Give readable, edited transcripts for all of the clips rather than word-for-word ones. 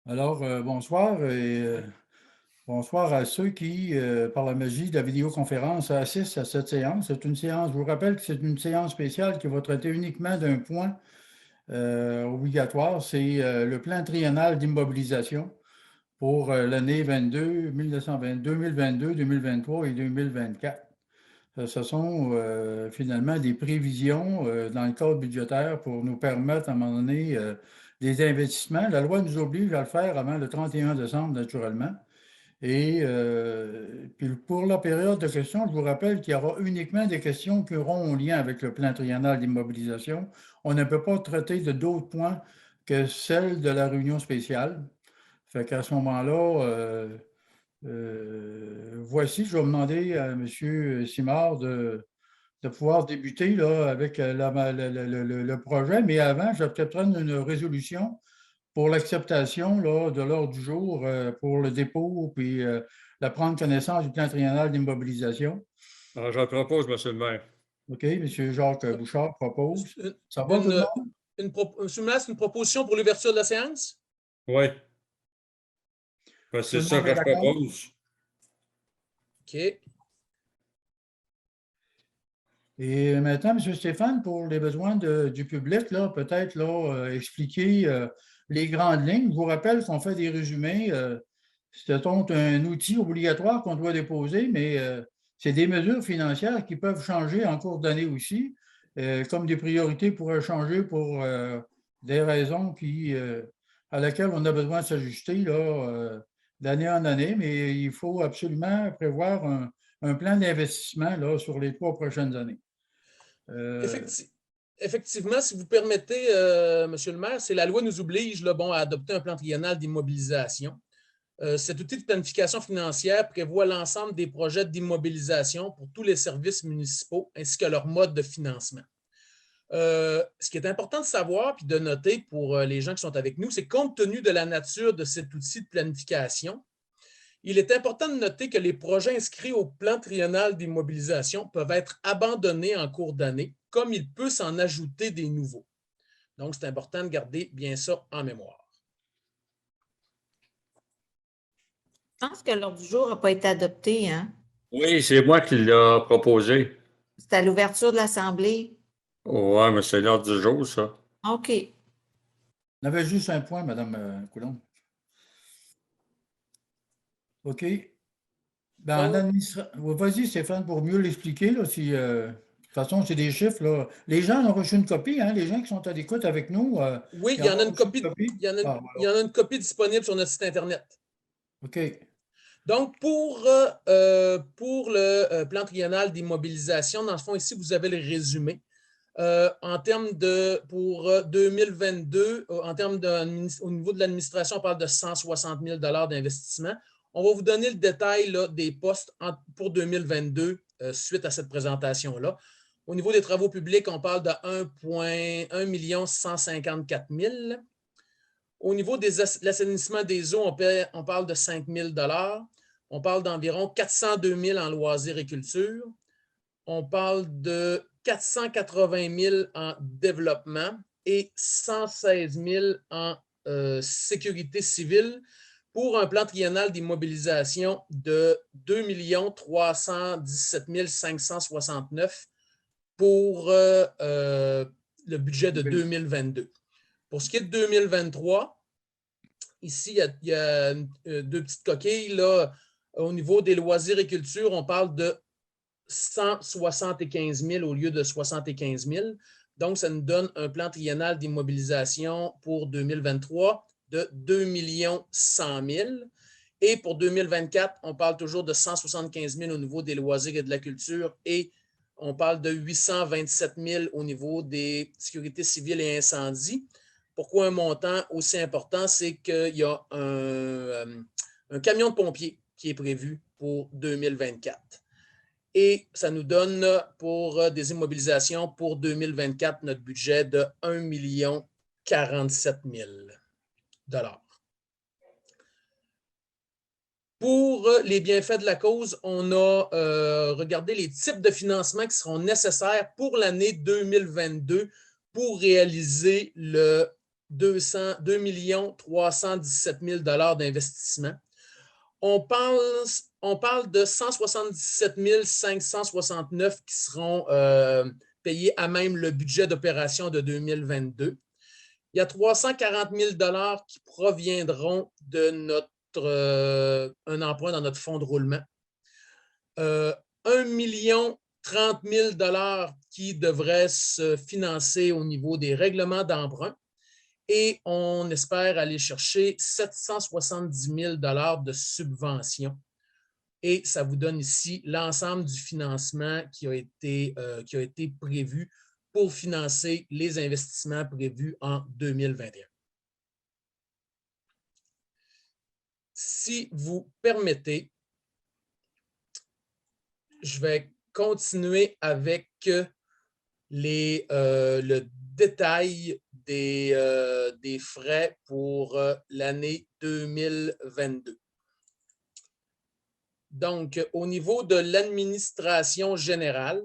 Alors, bonsoir et bonsoir à ceux qui, par la magie de la vidéoconférence, assistent à cette séance. C'est une séance, je vous rappelle que c'est une séance spéciale qui va traiter uniquement d'un point obligatoire, c'est le plan triennal d'immobilisation pour l'année 22, 1920, 2022, 2023 et 2024. Ce sont finalement des prévisions dans le cadre budgétaire pour nous permettre à un moment donné des investissements. La loi nous oblige à le faire avant le 31 décembre, naturellement. Et puis pour la période de questions, je vous rappelle qu'il y aura uniquement des questions qui auront un lien avec le plan triennal d'immobilisation. On ne peut pas traiter de d'autres points que celles de la réunion spéciale. Fait qu'à ce moment-là, voici, je vais demander à M. Simard de pouvoir débuter là, avec le projet. Mais avant, je vais peut-être prendre une résolution pour l'acceptation là, de l'ordre du jour pour le dépôt puis la prendre connaissance du plan triennal d'immobilisation. Alors, je le propose, Monsieur le maire. OK, M. Jacques Bouchard propose. Une, Ça va tout le monde? Monsieur le maire, c'est une proposition pour l'ouverture de la séance? Oui. Ben, Tout c'est le ça monde est que je d'accord? propose. OK. Et maintenant, M. Stéphane, pour les besoins du public, là, peut-être là, expliquer les grandes lignes. Je vous rappelle qu'on fait des résumés. C'est donc un outil obligatoire qu'on doit déposer, mais c'est des mesures financières qui peuvent changer en cours d'année aussi, comme des priorités pourraient changer pour des raisons à laquelle on a besoin de s'ajuster là, d'année en année, mais il faut absolument prévoir un plan d'investissement là, sur les 3 prochaines années. Effectivement, si vous permettez, Monsieur le maire, c'est la loi nous oblige là, à adopter un plan triennal d'immobilisation. Cet outil de planification financière prévoit l'ensemble des projets d'immobilisation pour tous les services municipaux ainsi que leur mode de financement. Ce qui est important de savoir et de noter pour les gens qui sont avec nous, c'est compte tenu de la nature de cet outil de planification, il est important de noter que les projets inscrits au plan triennal d'immobilisation peuvent être abandonnés en cours d'année, comme il peut s'en ajouter des nouveaux. Donc, c'est important de garder bien ça en mémoire. Je pense que l'ordre du jour n'a pas été adopté, hein? Oui, c'est moi qui l'ai proposé. C'est à l'ouverture de l'Assemblée. Oui, mais c'est l'ordre du jour, ça. OK. On avait juste un point, Mme Coulombe. OK. Ben, vas-y, Stéphane, pour mieux l'expliquer, là, si, de toute façon, c'est des chiffres. Là. Les gens ont reçu une copie, hein, les gens qui sont à l'écoute avec nous. Oui, il y en a une copie. Il y en a une copie disponible sur notre site Internet. OK. Donc, pour le plan triennal d'immobilisation, dans le fond, ici, vous avez le résumé. En termes pour 2022, au niveau de l'administration, on parle de 160 000 d'investissement. On va vous donner le détail là, des postes pour 2022 suite à cette présentation-là. Au niveau des travaux publics, on parle de 1 154 000. Au niveau de l'assainissement des eaux, on parle de 5 000 On parle d'environ 402 000 en loisirs et culture. On parle de 480 000 en développement et 116 000 en sécurité civile pour un plan triennal d'immobilisation de 2 317 569 pour le budget de 2022. Pour ce qui est de 2023, ici, il y a deux petites coquilles. Là. Au niveau des loisirs et culture, on parle de 175 000 au lieu de 75 000. Donc, ça nous donne un plan triennal d'immobilisation pour 2023 de 2 100 000. Et pour 2024, on parle toujours de 175 000 au niveau des loisirs et de la culture et on parle de 827 000 au niveau des sécurités civiles et incendies. Pourquoi un montant aussi important? C'est qu'il y a un camion de pompiers qui est prévu pour 2024. Et ça nous donne pour des immobilisations pour 2024 notre budget de 1 047 000 $. Pour les bienfaits de la cause, on a regardé les types de financements qui seront nécessaires pour l'année 2022 pour réaliser le 2 317 000 d'investissement. On parle de 177 569 qui seront payés à même le budget d'opération de 2022. Il y a 340 000 qui proviendront de un emprunt dans notre fonds de roulement. 1 030 000 qui devraient se financer au niveau des règlements d'emprunt. Et on espère aller chercher 770 000 de subventions. Et ça vous donne ici l'ensemble du financement qui a été prévu pour financer les investissements prévus en 2021. Si vous permettez, je vais continuer avec le détail des frais pour l'année 2022. Donc, au niveau de l'administration générale,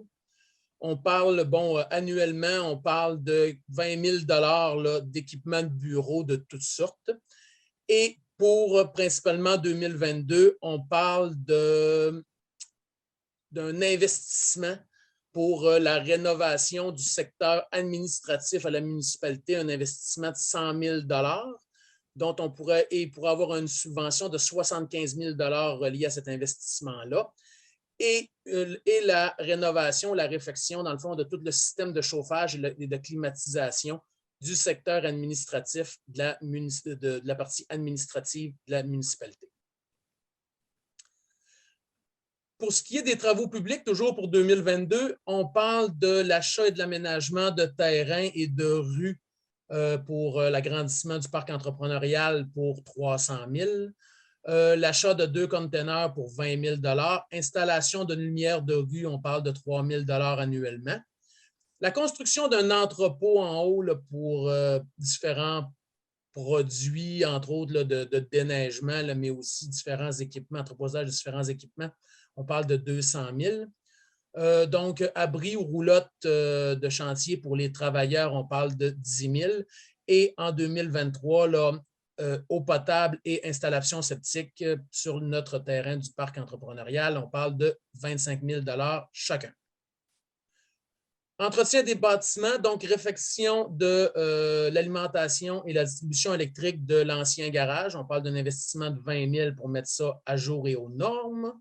on parle, annuellement, on parle de 20 000 d'équipements de bureau de toutes sortes. Et pour principalement 2022, on parle d'un investissement pour la rénovation du secteur administratif à la municipalité, un investissement de 100 000 dont on pourrait avoir une subvention de 75 000 reliée à cet investissement-là. Et la rénovation, la réfection, dans le fond, de tout le système de chauffage et de climatisation du secteur administratif de la partie administrative de la municipalité. Pour ce qui est des travaux publics, toujours pour 2022, on parle de l'achat et de l'aménagement de terrains et de rues pour l'agrandissement du parc entrepreneurial pour 300 000 l'achat de 2 containers pour 20 000 installation d'une lumière de rue, on parle de 3 000 annuellement. La construction d'un entrepôt en haut là, pour différents produits, entre autres là, de déneigement, là, mais aussi différents équipements, entreposage de différents équipements, on parle de 200 000. Donc, abri ou roulotte de chantier pour les travailleurs, on parle de 10 000. Et en 2023, là, eau potable et installation septique sur notre terrain du parc entrepreneurial, on parle de 25 000 chacun. Entretien des bâtiments, donc réfection de l'alimentation et la distribution électrique de l'ancien garage. On parle d'un investissement de 20 000 pour mettre ça à jour et aux normes.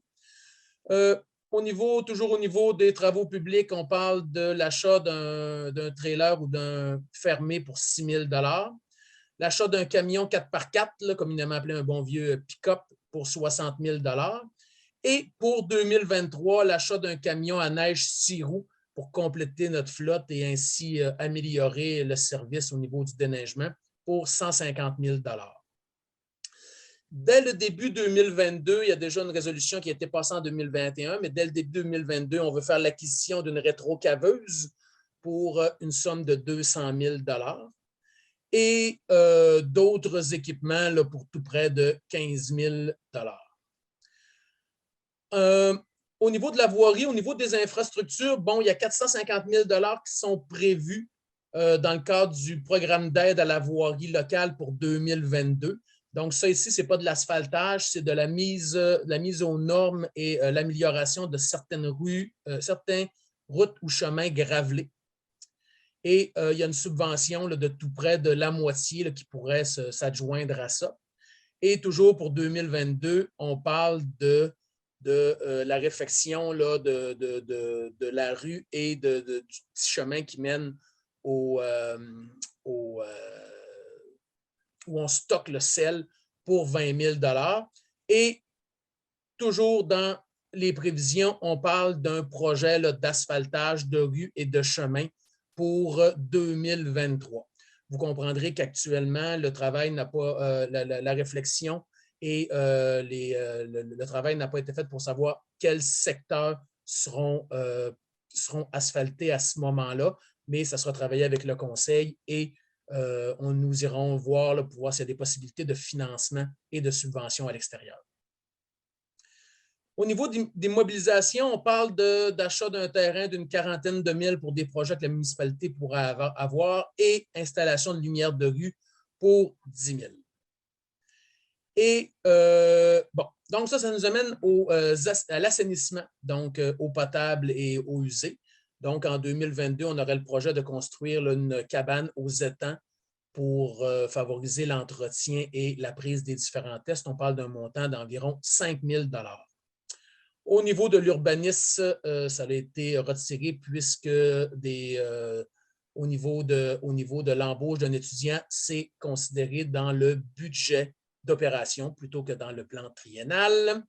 Toujours au niveau des travaux publics, on parle de l'achat d'un trailer ou d'un fermé pour 6 000 l'achat d'un camion 4x4, là, communément appelé un bon vieux pick-up, pour 60 000 et pour 2023, l'achat d'un camion à neige 6 roues pour compléter notre flotte et ainsi améliorer le service au niveau du déneigement pour 150 000 Dès le début 2022, il y a déjà une résolution qui a été passée en 2021, mais dès le début 2022, on veut faire l'acquisition d'une rétrocaveuse pour une somme de 200 000 et d'autres équipements là, pour tout près de 15 000 Au niveau de la voirie, au niveau des infrastructures, il y a 450 000 qui sont prévus dans le cadre du programme d'aide à la voirie locale pour 2022. Donc, ça ici, ce n'est pas de l'asphaltage, c'est de la mise aux normes et l'amélioration de certaines routes ou chemins gravelés. Et il y a une subvention là, de tout près de la moitié là, qui pourrait s'adjoindre à ça. Et toujours pour 2022, on parle de la réfection là, de la rue et du petit chemin qui mène où on stocke le sel pour 20 000 Et toujours dans les prévisions, on parle d'un projet d'asphaltage de rue et de chemin pour 2023. Vous comprendrez qu'actuellement, le travail n'a pas, la réflexion et le travail n'a pas été fait pour savoir quels secteurs seront asphaltés à ce moment-là, mais ça sera travaillé avec le conseil et nous irons voir là, pour voir s'il y a des possibilités de financement et de subvention à l'extérieur. Au niveau des mobilisations, on parle d'achat d'un terrain d'une quarantaine de mille pour des projets que la municipalité pourrait avoir et installation de lumière de rue pour 10 000. Et bon, donc ça nous amène à l'assainissement, donc eau potable et eau usée. Donc, en 2022, on aurait le projet de construire là, une cabane aux étangs pour favoriser l'entretien et la prise des différents tests. On parle d'un montant d'environ 5 000 $. Au niveau de l'urbanisme, ça a été retiré puisque au niveau de l'embauche d'un étudiant, c'est considéré dans le budget d'opération plutôt que dans le plan triennal.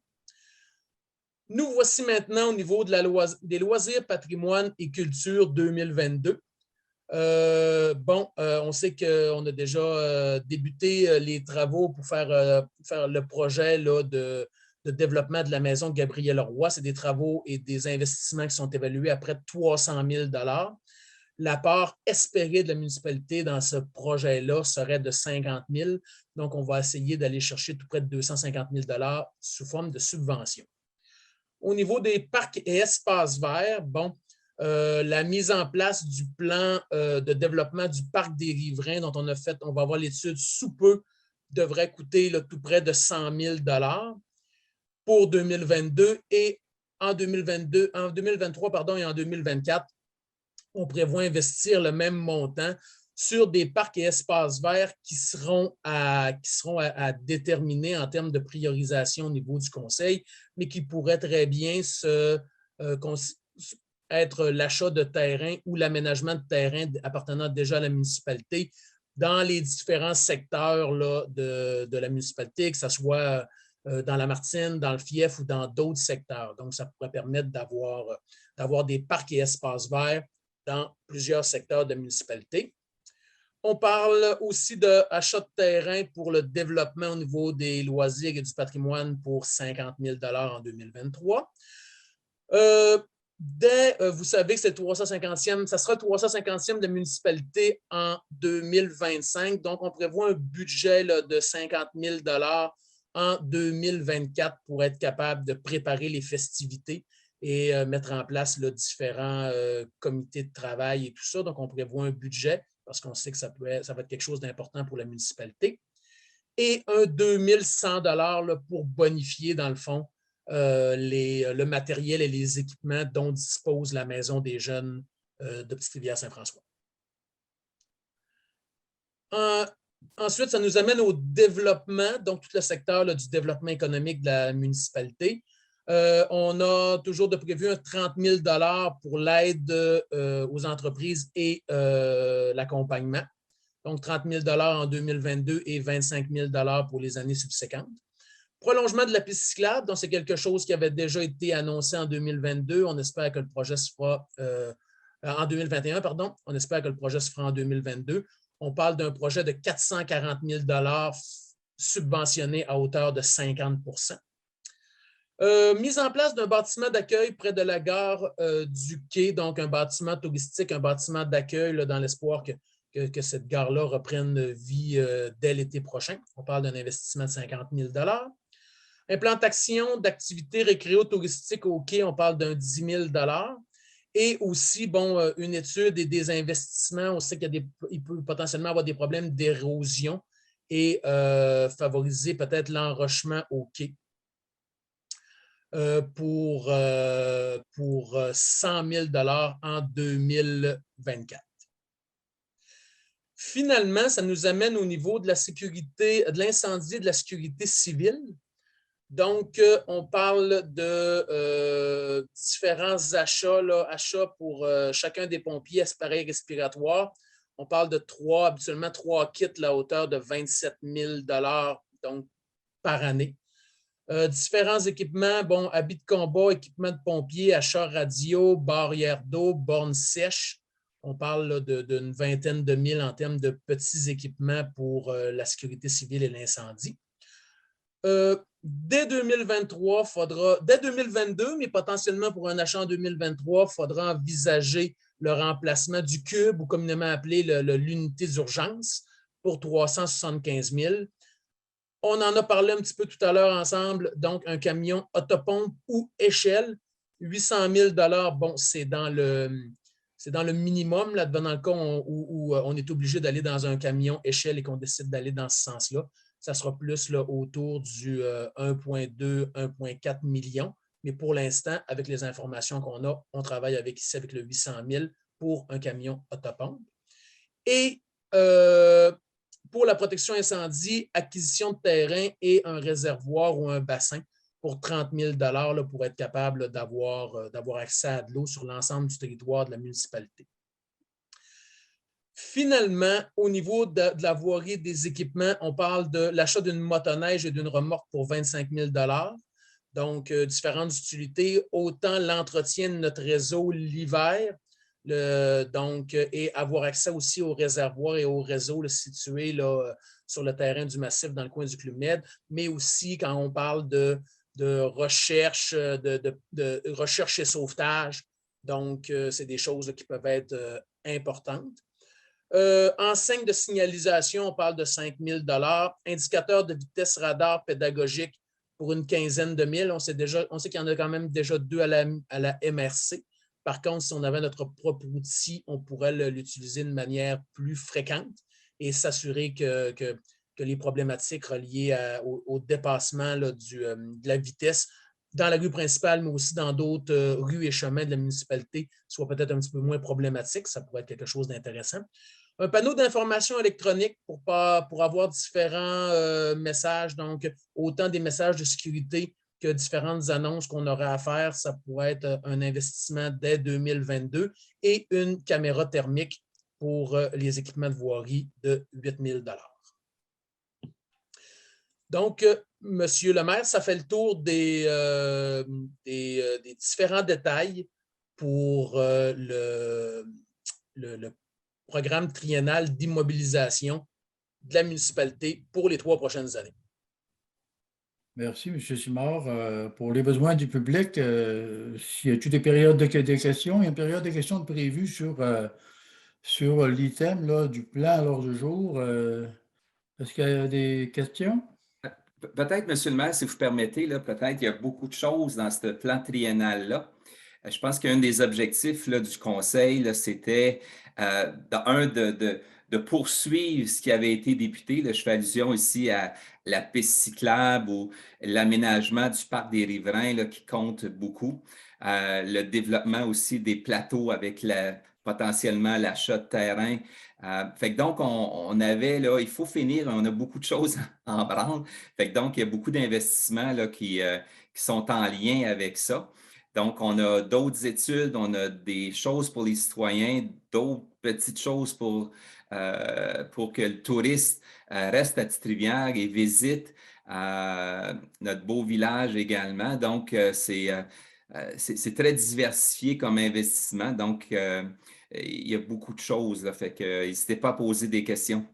Nous voici maintenant au niveau de des loisirs, patrimoine et culture 2022. On sait qu'on a déjà débuté les travaux pour faire le projet là, de développement de la maison de Gabriel Roy. C'est des travaux et des investissements qui sont évalués à près de 300 000 $. La part espérée de la municipalité dans ce projet-là serait de 50 000 $. Donc, on va essayer d'aller chercher tout près de 250 000 $ sous forme de subvention. Au niveau des parcs et espaces verts, la mise en place du plan de développement du parc des Riverains dont on va avoir l'étude sous peu, devrait coûter là, tout près de 100 000 $ pour 2022 et en 2023 et en 2024, on prévoit investir le même montant sur des parcs et espaces verts qui seront à déterminer en termes de priorisation au niveau du conseil, mais qui pourraient très bien être l'achat de terrain ou l'aménagement de terrain appartenant déjà à la municipalité dans les différents secteurs là, de la municipalité, que ce soit dans la Martine, dans le Fief ou dans d'autres secteurs. Donc, ça pourrait permettre d'avoir des parcs et espaces verts dans plusieurs secteurs de municipalité. On parle aussi d'achat de terrain pour le développement au niveau des loisirs et du patrimoine pour 50 000 $ en 2023. Vous savez que c'est le 350e, ça sera le 350e de municipalité en 2025. Donc, on prévoit un budget là, de 50 000 $ en 2024 pour être capable de préparer les festivités et mettre en place là, différents comités de travail et tout ça. Donc, on prévoit un budget parce qu'on sait que ça va être quelque chose d'important pour la municipalité. Et un 2100 $ là, pour bonifier, dans le fond, le matériel et les équipements dont dispose la Maison des jeunes de Petite-Rivière-Saint-François. Ensuite, ça nous amène au développement, donc tout le secteur là, du développement économique de la municipalité. On a toujours de prévu un 30 000 $ pour l'aide aux entreprises et l'accompagnement. Donc, 30 000 $ en 2022 et 25 000 $ pour les années subséquentes. Prolongement de la piste cyclable, donc c'est quelque chose qui avait déjà été annoncé en 2022. On espère que le projet se fera en 2021, pardon. On espère que le projet se fera en 2022. On parle d'un projet de 440 000 $ subventionné à hauteur de 50 %. Mise en place d'un bâtiment d'accueil près de la gare du quai, donc un bâtiment touristique, un bâtiment d'accueil dans l'espoir que cette gare-là reprenne vie dès l'été prochain. On parle d'un investissement de 50 000 $. Implantation d'activités récréo-touristiques au quai, on parle d'un 10 000 $. Et aussi, une étude et des investissements. On sait qu'il peut potentiellement avoir des problèmes d'érosion et favoriser peut-être l'enrochement au quai pour 100 000 $ en 2024. Finalement, ça nous amène au niveau de la sécurité, de l'incendie et de la sécurité civile. Donc, on parle de différents achats, achats pour chacun des pompiers, appareils respiratoires. On parle de habituellement 3 kits à hauteur de 27 000 $ donc, par année. Différents équipements, habits de combat, équipements de pompiers, achats radio, barrières d'eau, bornes sèches. On parle d'une vingtaine de mille en termes de petits équipements pour la sécurité civile et l'incendie. Dès 2022, mais potentiellement pour un achat en 2023, il faudra envisager le remplacement du cube ou communément appelé l'unité d'urgence pour 375 000 $. On en a parlé un petit peu tout à l'heure ensemble, donc un camion autopompe ou échelle, 800 000 $, c'est dans c'est dans le minimum, là, dans le cas où on est obligé d'aller dans un camion échelle et qu'on décide d'aller dans ce sens-là. Ça sera plus là, autour du 1,2, 1,4 million. Mais pour l'instant, avec les informations qu'on a, on travaille ici avec le 800 000 pour un camion autopompe. Et pour la protection incendie, acquisition de terrain et un réservoir ou un bassin pour 30 000 là, pour être capable d'avoir accès à de l'eau sur l'ensemble du territoire de la municipalité. Finalement, au niveau de la voirie des équipements, on parle de l'achat d'une motoneige et d'une remorque pour 25 000 Donc, différentes utilités, autant l'entretien de notre réseau l'hiver, et avoir accès aussi au réservoir et au réseau situé là, sur le terrain du massif dans le coin du Club Med, mais aussi quand on parle de recherche, de recherche et sauvetage. Donc, c'est des choses là, qui peuvent être importantes. Enseigne de signalisation, on parle de 5 000 $. Indicateur de vitesse radar pédagogique pour une quinzaine de mille. On sait qu'il y en a quand même déjà 2 à la MRC. Par contre, si on avait notre propre outil, on pourrait l'utiliser de manière plus fréquente et s'assurer que les problématiques reliées au dépassement là, de la vitesse dans la rue principale, mais aussi dans d'autres rues et chemins de la municipalité, soient peut-être un petit peu moins problématiques. Ça pourrait être quelque chose d'intéressant. Un panneau d'information électronique pour avoir différents messages, donc autant des messages de sécurité que différentes annonces qu'on aurait à faire. Ça pourrait être un investissement dès 2022 et une caméra thermique pour les équipements de voirie de 8 000 $. Donc, Monsieur le maire, ça fait le tour des différents détails pour le programme triennal d'immobilisation de la municipalité pour les 3 prochaines années. Merci, M. Simard. Pour les besoins du public, s'il y a toutes des périodes de questions, il y a une période de questions prévue sur l'item là, du plan à l'ordre du jour. Est-ce qu'il y a des questions? Peut-être, M. le maire, si vous permettez, peut-être qu'il y a beaucoup de choses dans ce plan triennal-là. Je pense qu'un des objectifs là, du conseil, c'était de poursuivre ce qui avait été débuté. Là, je fais allusion ici à la piste cyclable ou l'aménagement du parc des riverains là, qui compte beaucoup. Le développement aussi des plateaux avec potentiellement l'achat de terrain. Fait que donc, on avait, là, il faut finir, on a beaucoup de choses en branle. Fait que donc, il y a beaucoup d'investissements là, qui sont en lien avec ça. Donc, on a d'autres études, on a des choses pour les citoyens, d'autres petites choses pour que le touriste reste à Petite-Rivière et visite notre beau village également. Donc, c'est très diversifié comme investissement. Donc, il y a beaucoup de choses. Là, fait que n'hésitez pas à poser des questions.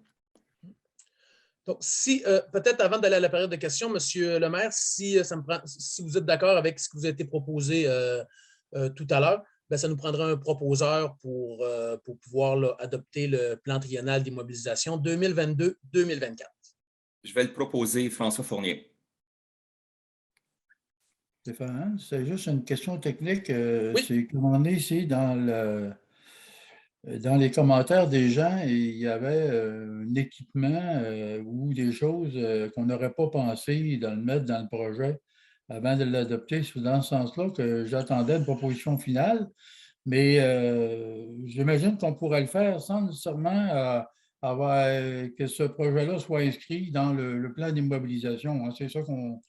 Donc, peut-être avant d'aller à la période de questions, Monsieur le maire, si vous êtes d'accord avec ce qui vous a été proposé tout à l'heure, ça nous prendra un proposeur pour pouvoir là, adopter le plan triennal d'immobilisation 2022-2024. Je vais le proposer, François Fournier. Stéphane, c'est juste une question technique. Oui. C'est comme on est ici dans les commentaires des gens, il y avait un équipement ou des choses qu'on n'aurait pas pensé de le mettre dans le projet avant de l'adopter. C'est dans ce sens-là que j'attendais une proposition finale, mais j'imagine qu'on pourrait le faire sans nécessairement avoir que ce projet-là soit inscrit dans le plan d'immobilisation. Hein. C'est ça qu'on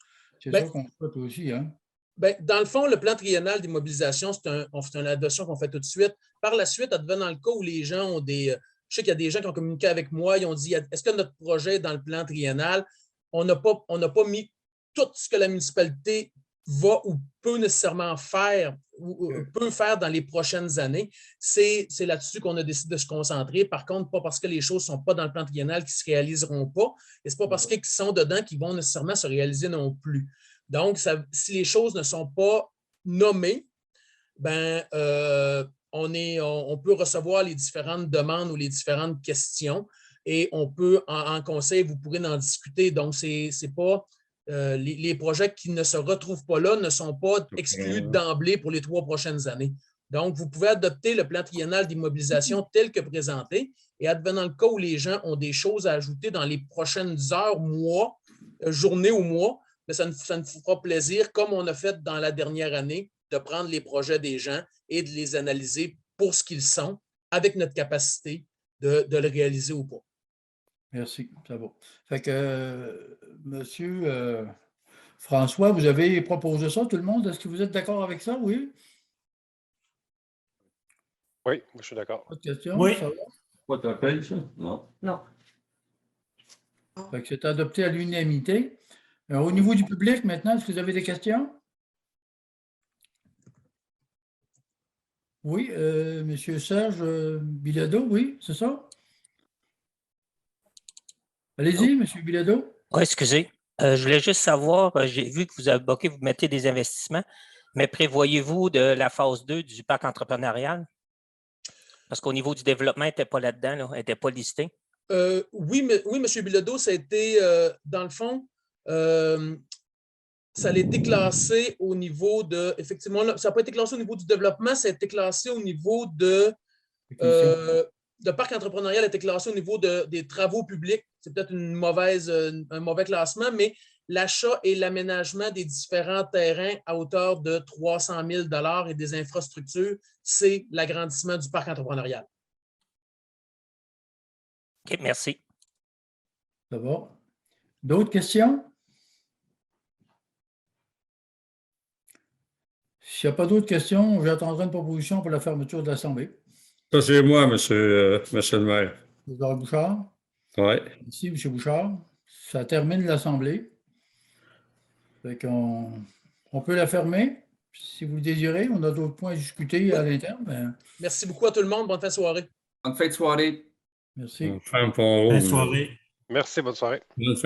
souhaite aussi. Hein? Bien, dans le fond, le plan triennal d'immobilisation, c'est une adoption qu'on fait tout de suite. Par la suite, advenant dans le cas où les gens ont je sais qu'il y a des gens qui ont communiqué avec moi, ils ont dit, est-ce que notre projet est dans le plan triennal? On n'a pas mis tout ce que la municipalité va ou peut nécessairement faire ou peut faire dans les prochaines années. C'est là-dessus qu'on a décidé de se concentrer. Par contre, pas parce que les choses ne sont pas dans le plan triennal qu'ils ne se réaliseront pas, et ce n'est pas parce qu'ils sont dedans qu'ils vont nécessairement se réaliser non plus. Donc, si les choses ne sont pas nommées, on peut recevoir les différentes demandes ou les différentes questions et on peut, en conseil, vous pourrez en discuter. Donc, c'est pas les projets qui ne se retrouvent pas là ne sont pas exclus d'emblée pour les 3 prochaines années. Donc, vous pouvez adopter le plan triennal d'immobilisation tel que présenté et advenant le cas où les gens ont des choses à ajouter dans les prochaines heures, mois, journées ou mois, mais ça nous fera plaisir, comme on a fait dans la dernière année, de prendre les projets des gens et de les analyser pour ce qu'ils sont, avec notre capacité de le réaliser ou pas. Merci, ça va. Fait que, monsieur François, vous avez proposé ça, tout le monde? Est-ce que vous êtes d'accord avec ça? Oui? Oui, je suis d'accord. Pas de questions? Oui. Ça va? Pas t'appelles, ça? Non. Non. Fait que c'est adopté à l'unanimité. Au niveau du public, maintenant, est-ce que vous avez des questions? Oui, monsieur Serge Bilodeau, oui, c'est ça? Allez-y, monsieur Bilodeau. Oui, excusez. Je voulais juste savoir, j'ai vu que vous avez évoqué, vous mettez des investissements, mais prévoyez-vous de la phase 2 du parc entrepreneurial? Parce qu'au niveau du développement, elle n'était pas là-dedans, là, elle n'était pas listée. Oui, M. Bilodeau, ça a été, dans le fond, ça a été classé au niveau de, effectivement, là, ça n'a pas été classé au niveau du développement, ça a été classé au niveau de, le parc entrepreneurial a été classé au niveau des travaux publics. C'est peut-être un mauvais classement, mais l'achat et l'aménagement des différents terrains à hauteur de 300 000 $ et des infrastructures, c'est l'agrandissement du parc entrepreneurial. OK, merci. Ça va. D'autres questions? S'il n'y a pas d'autres questions, j'attendrai une proposition pour la fermeture de l'Assemblée. Ça, c'est moi, monsieur le maire. Monsieur Bouchard? Oui. Ici, M. Bouchard. Ça termine l'Assemblée. Fait qu'on peut la fermer, si vous le désirez. On a d'autres points à discuter à l'interne. Mais... Merci beaucoup à tout le monde. Bonne fin de soirée. Bonne fin de soirée. Merci. Femme Pont-Rouge. Bonne soirée. Merci, bonne soirée. Bonne fin